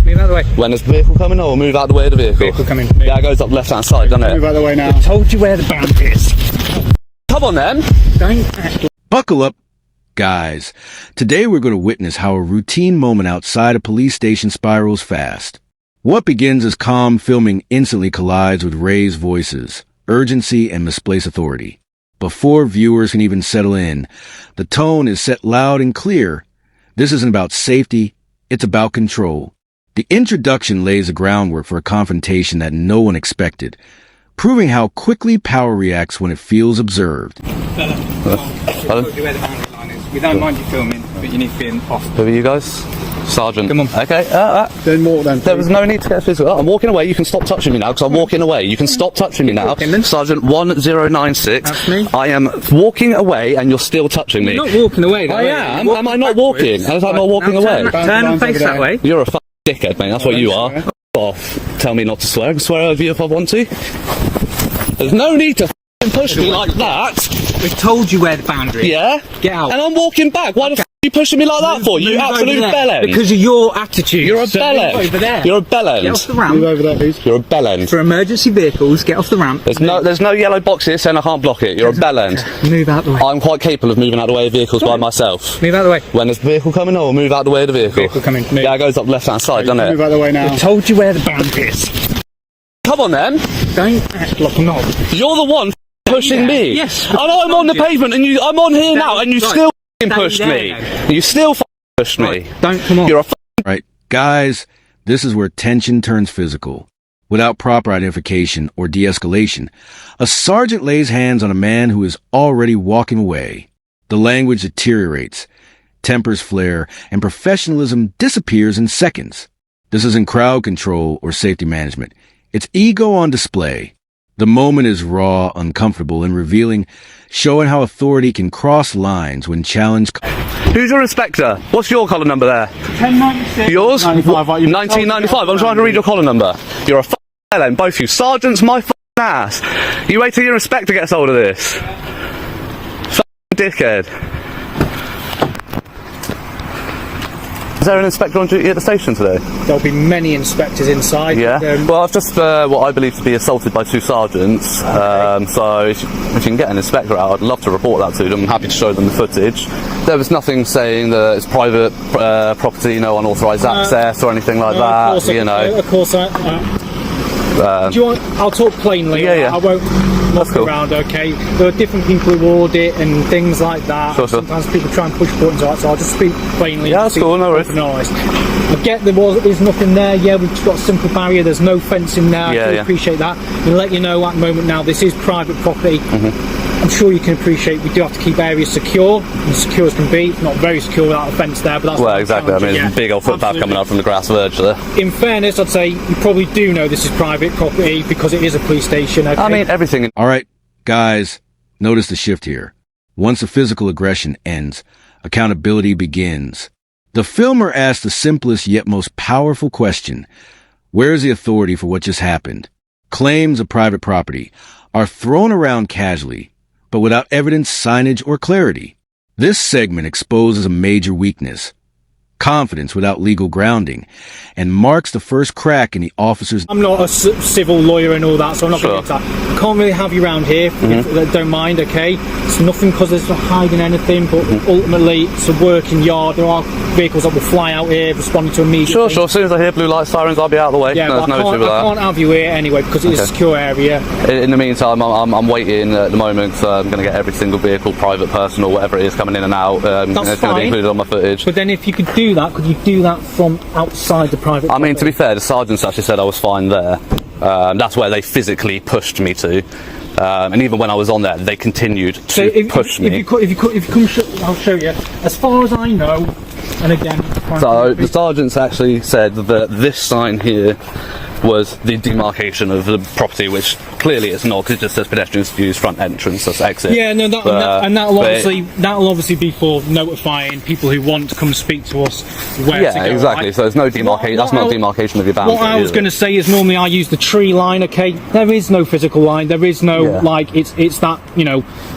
Move out of the way. When there's a vehicle coming, I will move out the way of the vehicle. Vehicle coming. Yeah, it goes up left hand side, doesn't it? Move out of the way now. I told you where the boundary is. Come on then. Don't act. Buckle up, guys. Today we're going to witness how a routine moment outside a police station spirals fast. What begins as calm filming instantly collides with raised voices, urgency, and misplaced authority. Before viewers can even settle in, the tone is set loud and clear. This isn't about safety, it's about control. The introduction lays the groundwork for a confrontation that no one expected, proving how quickly power reacts when it feels observed. I told you where the boundary line is. We don't mind you filming, but you need to be in off. Who are you guys? Sergeant. Come on. Okay. Then walk then. There was no need to get physical. I'm walking away. You can stop touching me now because I'm walking away. You can stop touching me now. Walking. Sergeant 1096. That's me. I am walking away and you're still touching me. You're not walking away. I am. Am I not walking? Am I not walking away? Turn and face that way. You're a fucking dickhead, mate. That's what you are. F off. Tell me not to swear. I can swear over you if I want to. There's no need to push me like that. We've told you where the boundary is. Yeah? Get out. And I'm walking back. Why the f are you pushing me like that for? You absolute bellend. Because of your attitude. You're a So bellend. move over there. You're a bellend. Get off the ramp. Move over there, please. You're a bellend. For emergency vehicles, get off the ramp. There's no yellow box here saying I can't block it. You're a bellend. Move out the way. I'm quite capable of moving out the way of vehicles by myself. Move out the way. When there's a vehicle coming, I will move out the way of the vehicle. Vehicle coming. Move. Yeah, it goes up left hand side, doesn't Move it? out of the way now. I told you where the boundary is. Come on then. Don't act like a knob. You're the one pushing me. Yes. I know I'm on the pavement and I'm on here now and you still pushed me. You still pushed me. Don't come on. You're a Right, guys, this is where tension turns physical. Without proper identification or de-escalation, a sergeant lays hands on a man who is already walking away. The language deteriorates, tempers flare, and professionalism disappears in seconds. This isn't crowd control or safety management. It's ego on display. The moment is raw, uncomfortable, and revealing, showing how authority can cross lines when challenged. Who's your inspector? What's your collar number there? 1096. Yours? 95, right, 1995. I'm trying to read your collar number. You're a bellend, both you. Sergeant's my ass. You wait till your inspector gets hold of this. Dickhead. Is there an inspector on duty at the station today? There'll be many inspectors inside. Yeah. Well, I've just what I believe to be assaulted by two sergeants. So if you can get an inspector out, I'd love to report that to them. I'm happy to show them the footage. There was nothing saying that it's private property, no unauthorised access or anything like that. Of course, you know. Of course. Do you want? I'll talk plainly. Yeah. I won't muck cool. around. Okay. There are different people who audit and things like that. Sure. Sometimes people try and push buttons like that, so I'll just speak plainly. Yeah, that's cool. No worries. Open and honest. I get there's nothing there. Yeah, we've just got a simple barrier. There's no fencing there. I do appreciate that. We'll let you know at the moment now. This is private property. I'm sure you can appreciate we do have to keep areas secure, as secure as can be. It's not very secure without a fence there, but that's Well, exactly. I mean, there's a big old footpath coming up from the grass verge there. In fairness, I'd say you probably do know this is private property because it is a police station. Okay? I mean, everything. All right, guys, notice the shift here. Once the physical aggression ends, accountability begins. The filmer asks the simplest yet most powerful question. Where is the authority for what just happened? Claims of private property are thrown around casually, but without evidence, signage, or clarity. This segment exposes a major weakness. Confidence without legal grounding, and marks the first crack in the officer's... I'm not a civil lawyer and all that, so I'm not going to get into that. I can't really have you around here, if don't mind, okay? It's nothing because there's not hiding anything, but ultimately it's a working yard. There are vehicles that will fly out here responding to immediately. Sure. As soon as I hear blue light sirens, I'll be out of the way. Yeah, There's but no issue with I that. can't have you here anyway because it's a secure area. In the meantime, I'm waiting at the moment. I'm going to get every single vehicle, private, personal, whatever it is, coming in and out. That's it's going to be included on my footage. But then if you could do that, could you do that from outside the private I mean, to property? be fair, the sergeants actually said I was fine there. That's where they physically pushed me to. And even when I was on there, they continued to push me. If you come, I'll show you. As far as I know, and again... So the sergeants actually said that this sign here was the demarcation of the property, which clearly it's not, because it just says pedestrians use front entrance, that's exit. Yeah, no, that'll obviously be for notifying people who want to come speak to us where to go. Exactly. Right? So there's no demarcation. That's not demarcation of your boundary. What I was going to say is normally I use the tree line. Okay, there is no physical line. There is no like it's that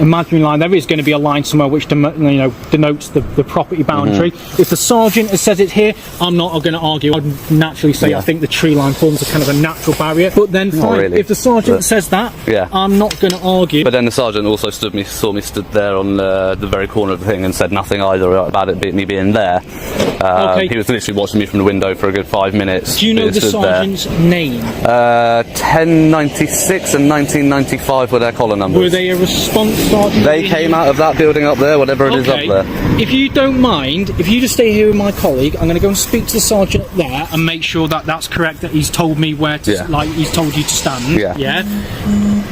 imaginary line. There is going to be a line somewhere which denotes the property boundary. If the sergeant has said it here, I'm not going to argue. I'd naturally say I think the tree line forms a kind of a natural barrier. But then, really. if the sergeant says that, I'm not going to argue. But then the sergeant also saw me stood there on the very corner of the thing and said nothing either about me being there. He was literally watching me from the window for a good 5 minutes. Do you know the sergeant's name? 1096 and 1995 were their collar numbers. Were they a response sergeant? They came out of that building up there, whatever it is up there. If you don't mind, if you just stay here with my colleague, I'm going to go and speak to the sergeant there and make sure that that's correct, that he's told me where to, like he's told you to stand.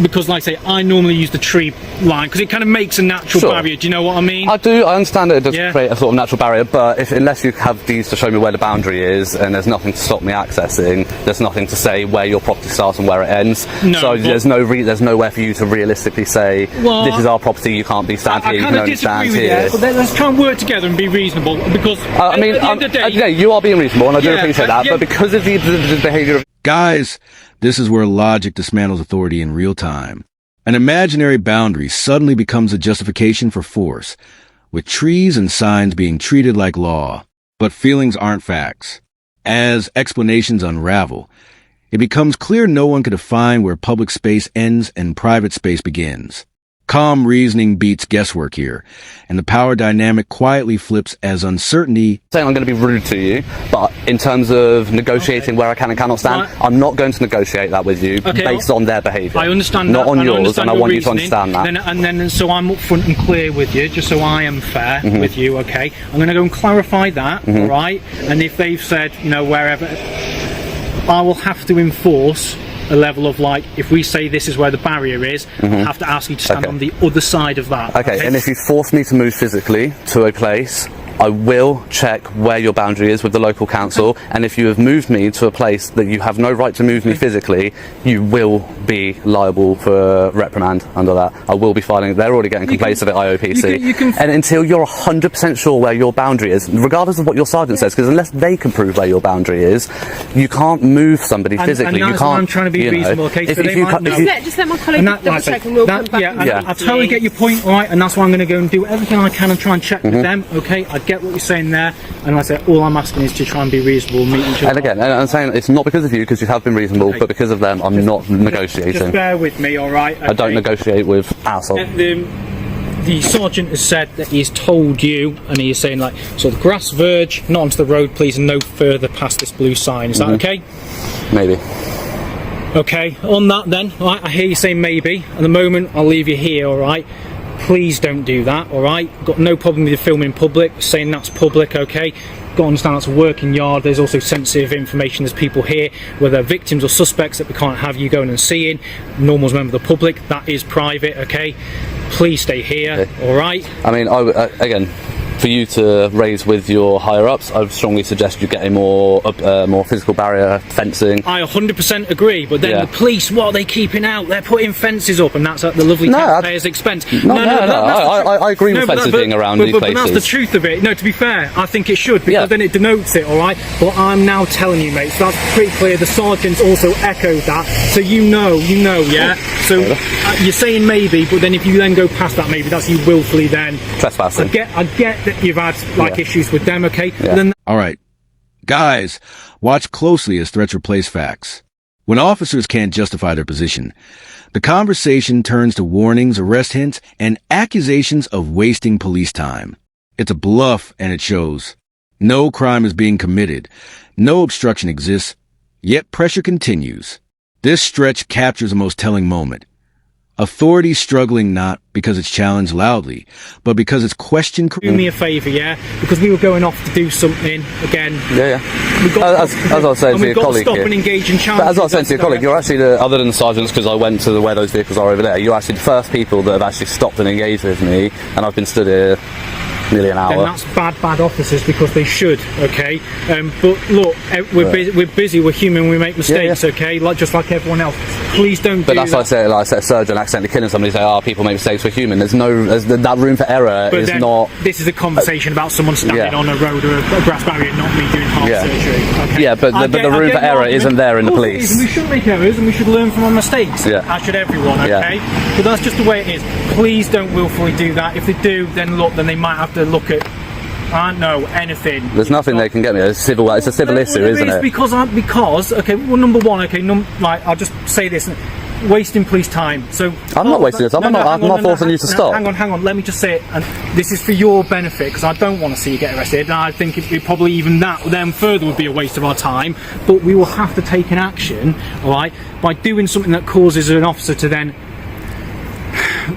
Because like I say, I normally use the tree line because it kind of makes a natural barrier. Do you know what I mean? I do. I understand that it does create a sort of natural barrier, but unless you have these to show me where the boundary is, and there's nothing to stop me accessing, there's nothing to say where your property starts and where it ends. So there's nowhere for you to realistically say this is our property. You can't be stand here. You can only stand here. But let's try and work together and be reasonable. Because at the end of the day, you are being reasonable, and I do appreciate that. But because of the behaviour of guys, this is where logic dismantles authority in real time. An imaginary boundary suddenly becomes a justification for force, with trees and signs being treated like law. But feelings aren't facts. As explanations unravel, it becomes clear no one can define where public space ends and private space begins. Calm reasoning beats guesswork here, and the power dynamic quietly flips as uncertainty. Saying I'm going to be rude to you, but in terms of negotiating where I can and cannot stand, I'm not going to negotiate that with you based on their behaviour. I understand not that. on yours, and I want you to understand that. So I'm upfront and clear with you, just so I am fair with you, okay? I'm going to go and clarify that, all right? And if they've said, wherever, I will have to enforce a level of if we say this is where the barrier is, I'll have to ask you to stand on the other side of that. Okay, and if you force me to move physically to a place, I will check where your boundary is with the local council, and if you have moved me to a place that you have no right to move me physically, you will be liable for reprimand under that. I will be filing. They're already getting complaints of it, IOPC. And until you're 100% sure where your boundary is, regardless of what your sergeant says, because unless they can prove where your boundary is, you can't move somebody physically. And you can't. I'm trying to be reasonable, okay? So they might know. Just let my colleague double check and we'll come back. I totally get your point, all right? And that's why I'm going to go and do everything I can and try and check with them, okay? I get what you're saying there, and like I said, all I'm asking is to try and be reasonable and meet each other. And again, I'm saying it's not because of you, because you have been reasonable, but because of them, I'm not negotiating. Just bear with me, all right? Okay. I don't negotiate with assholes. The sergeant has said that he's told you, and he is saying so the grass verge, not onto the road, please, and no further past this blue sign. Is that okay? Maybe. Okay, on that then, all right, I hear you saying maybe. At the moment, I'll leave you here, all right? Please don't do that, all right? Got no problem with you filming in public, saying that's public, okay? Got to understand that's a working yard. There's also sensitive information. There's people here, whether victims or suspects, that we can't have you going and seeing. Normal as a member of the public, that is private, okay? Please stay here, all right? I mean, again, for you to raise with your higher ups, I would strongly suggest you get a more physical barrier, fencing. I 100% agree, but then the police, what are they keeping out? They're putting fences up, and that's at the lovely taxpayers' expense. I agree with fences being around these places. But that's the truth of it. No, to be fair, I think it should, because then it denotes it, all right? But I'm now telling you, mate, so that's pretty clear. The sergeants also echoed that, so you know, yeah? So you're saying maybe, but then if you then go past that maybe, that's you willfully then trespassing. I get that you've had issues with them, okay? All right. Guys, watch closely as threats replace facts. When officers can't justify their position, the conversation turns to warnings, arrest hints, and accusations of wasting police time. It's a bluff, and it shows. No crime is being committed. No obstruction exists. Yet pressure continues. This stretch captures the most telling moment. Authority struggling not because it's challenged loudly, but because it's questioned. Do me a favour, yeah? Because we were going off to do something again. As I was saying to your colleague, stop and engage and challenge. As I was saying to your colleague, you're actually other than the sergeants, because I went to where those vehicles are over there. You're actually the first people that have actually stopped and engaged with me, and I've been stood here nearly an hour. Then that's bad officers, because they should, okay? But look, we're busy, we're human, we make mistakes, okay? Just like everyone else. Please don't do that. But that's like I say a surgeon accidentally killing somebody, say, people make mistakes, we're human. There's that room for error but is not... This is a conversation about someone standing on a road or a grass barrier, not me doing heart surgery. Okay? Yeah, but the room for error isn't there in the police. We should make errors and we should learn from our mistakes. As should everyone, okay? But that's just the way it is. Please don't willfully do that. If they do, then they might have to look at, I don't know, anything. There's nothing they can get me. It's a civil issue, isn't it? Because okay, well, number one, okay, I'll just say this. Wasting police time. So I'm not wasting your time. I'm not forcing you to stop. Hang on. Let me just say it. And this is for your benefit, because I don't want to see you get arrested. And I think it probably even that then further would be a waste of our time. But we will have to take an action, all right, by doing something that causes an officer to then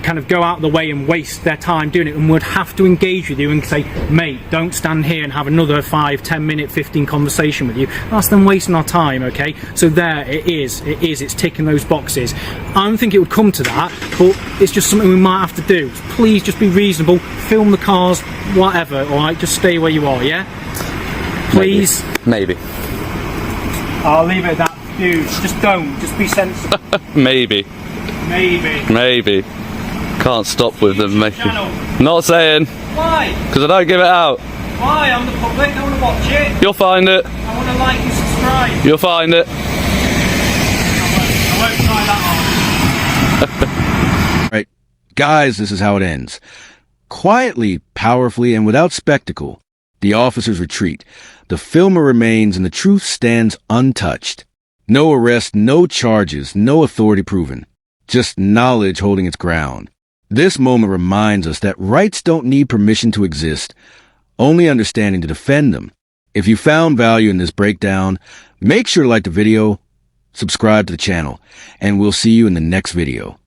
kind of go out of the way and waste their time doing it, and would have to engage with you and say, mate, don't stand here and have another 5, 10 minute, 15 conversation with you. That's them wasting our time, okay? So there it is, it's ticking those boxes. I don't think it would come to that, but it's just something we might have to do. Please just be reasonable, film the cars, whatever, alright? Just stay where you are, yeah? Please? Maybe. I'll leave it at that. Dude, just don't, just be sensible. Maybe. Can't stop with them making. Not saying. Why? Because I don't give it out. Why? I'm the public. I want to watch it. You'll find it. I want to like and subscribe. You'll find it. I won't try that on. Right. Guys, this is how it ends. Quietly, powerfully, and without spectacle, the officers retreat. The filmer remains and the truth stands untouched. No arrest, no charges, no authority proven. Just knowledge holding its ground. This moment reminds us that rights don't need permission to exist, only understanding to defend them. If you found value in this breakdown, make sure to like the video, subscribe to the channel, and we'll see you in the next video.